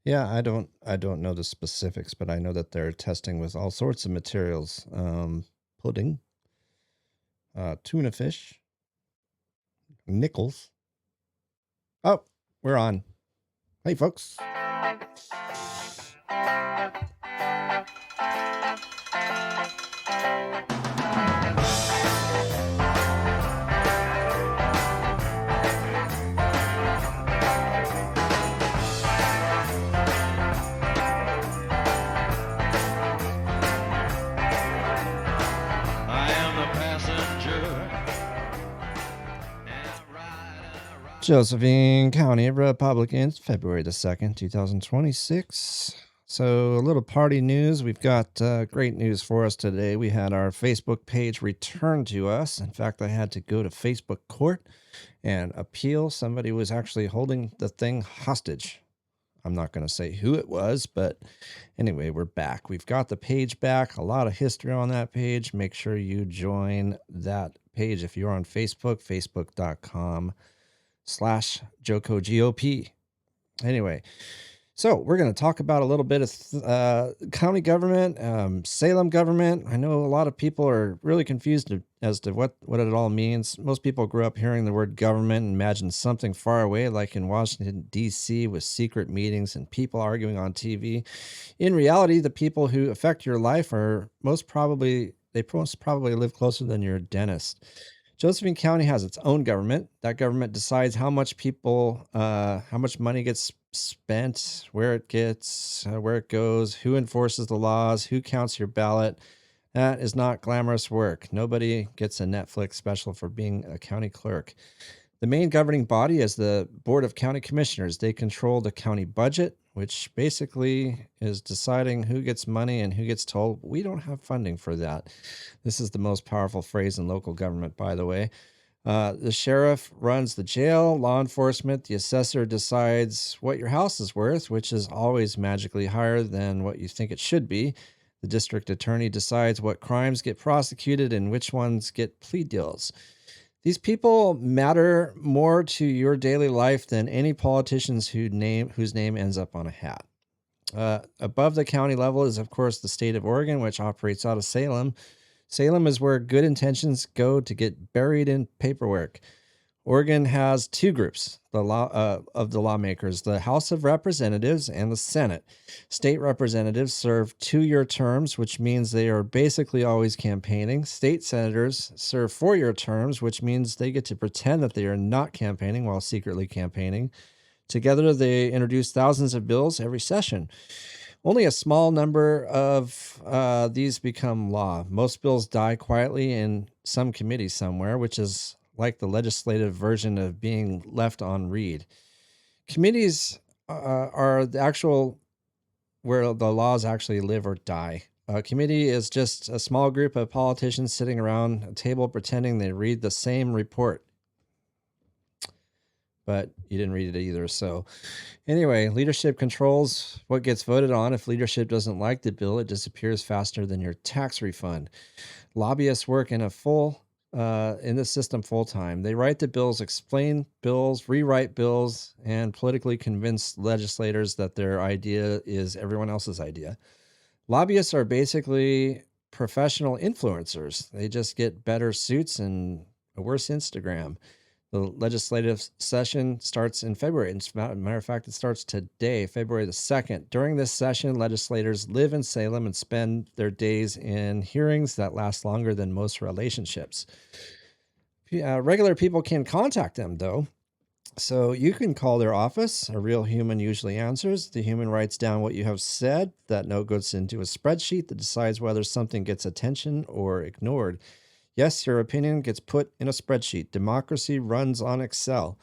Yeah, I don't know the specifics, but I know that they're testing with all sorts of materials. Pudding, tuna fish, nickels. Oh, we're on. Hey, folks. I am the passenger. Josephine County Republicans, February the 2nd, 2026. So, a little party news. We've got great news for us today. We had our Facebook page returned to us. In fact, I had to go to Facebook court and appeal. Somebody was actually holding the thing hostage. I'm not going to say who it was, but anyway, we're back. We've got the page back, a lot of history on that page. Make sure you join that page if you're on Facebook, facebook.com/JocoGOP. Anyway, so we're going to talk about a little bit of county government, Salem government. I know a lot of people are really confused as to what it all means. Most people grew up hearing the word government and imagine something far away, like in Washington, D.C., with secret meetings and people arguing on TV. In reality, the people who affect your life are most probably live closer than your dentist. Josephine County has its own government. That government decides how much money gets spent, where it goes, who enforces the laws, who counts your ballot. That is not glamorous work. Nobody gets a Netflix special for being a county clerk. The main governing body is the Board of County Commissioners. They control the county budget, which basically is deciding who gets money and who gets told, we don't have funding for that. This is the most powerful phrase in local government, by the way. The sheriff runs the jail, law enforcement. The assessor decides what your house is worth, which is always magically higher than what you think it should be. The district attorney decides what crimes get prosecuted and which ones get plea deals. These people matter more to your daily life than any politicians whose name ends up on a hat. Above the county level is, of course, the state of Oregon, which operates out of Salem. Salem is where good intentions go to get buried in paperwork. Oregon has two groups of the lawmakers, the House of Representatives and the Senate. State representatives serve 2-year terms, which means they are basically always campaigning. State senators serve 4-year terms, which means they get to pretend that they are not campaigning while secretly campaigning. Together, they introduce thousands of bills every session. Only a small number of these become law. Most bills die quietly in some committee somewhere, which is like the legislative version of being left on read. Committees are the actual where the laws actually live or die. A committee is just a small group of politicians sitting around a table pretending they read the same report. But you didn't read it either. So anyway, leadership controls what gets voted on. If leadership doesn't like the bill, it disappears faster than your tax refund. Lobbyists work in the system full time. They write the bills, explain bills, rewrite bills, and politically convince legislators that their idea is everyone else's idea. Lobbyists are basically professional influencers. They just get better suits and a worse Instagram. The legislative session starts in February. As a matter of fact, it starts today, February the 2nd. During this session, legislators live in Salem and spend their days in hearings that last longer than most relationships. Regular people can contact them, though. So you can call their office. A real human usually answers. The human writes down what you have said. That note goes into a spreadsheet that decides whether something gets attention or ignored. Yes, your opinion gets put in a spreadsheet. Democracy runs on Excel.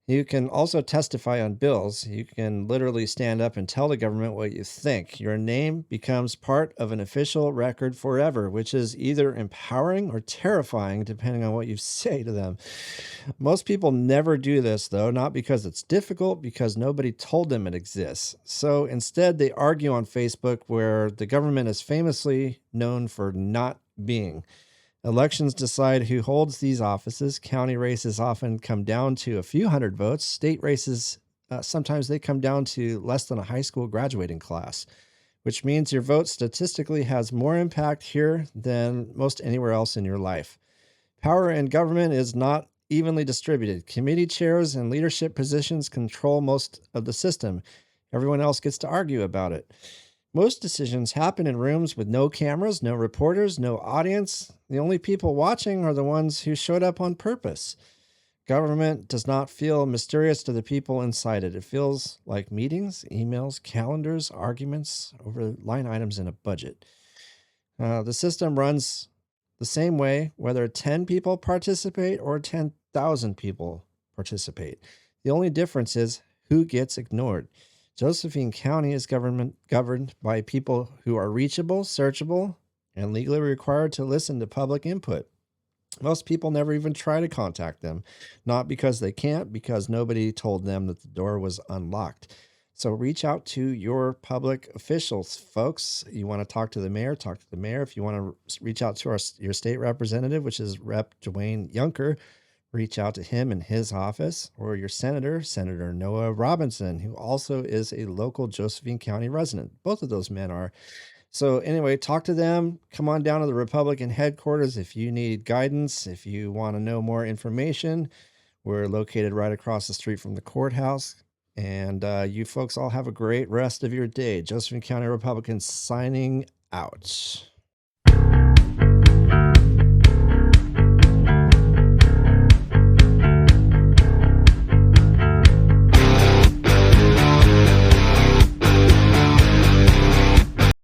You can also testify on bills. You can literally stand up and tell the government what you think. Your name becomes part of an official record forever, which is either empowering or terrifying, depending on what you say to them. Most people never do this, though, not because it's difficult, because nobody told them it exists. So instead, they argue on Facebook, where the government is famously known for not being. Elections decide who holds these offices. County races often come down to a few hundred votes. State races sometimes they come down to less than a high school graduating class, which means your vote statistically has more impact here than most anywhere else in your life. Power in government is not evenly distributed. Committee chairs and leadership positions control most of the system. Everyone else gets to argue about it. Most decisions happen in rooms with no cameras, no reporters, no audience. The only people watching are the ones who showed up on purpose. Government does not feel mysterious to the people inside it. It feels like meetings, emails, calendars, arguments over line items in a budget. The system runs the same way whether 10 people participate or 10,000 people participate. The only difference is who gets ignored. Josephine County is governed by people who are reachable, searchable, and legally required to listen to public input. Most people never even try to contact them, not because they can't, because nobody told them that the door was unlocked. So reach out to your public officials, folks. You want to talk to the mayor, talk to the mayor. If you want to reach out to your state representative, which is Rep. Dwayne Yunker, reach out to him in his office, or your senator, Senator Noah Robinson, who also is a local Josephine County resident. Both of those men are. So anyway, talk to them. Come on down to the Republican headquarters if you need guidance, if you want to know more information. We're located right across the street from the courthouse. And you folks all have a great rest of your day. Josephine County Republicans signing out.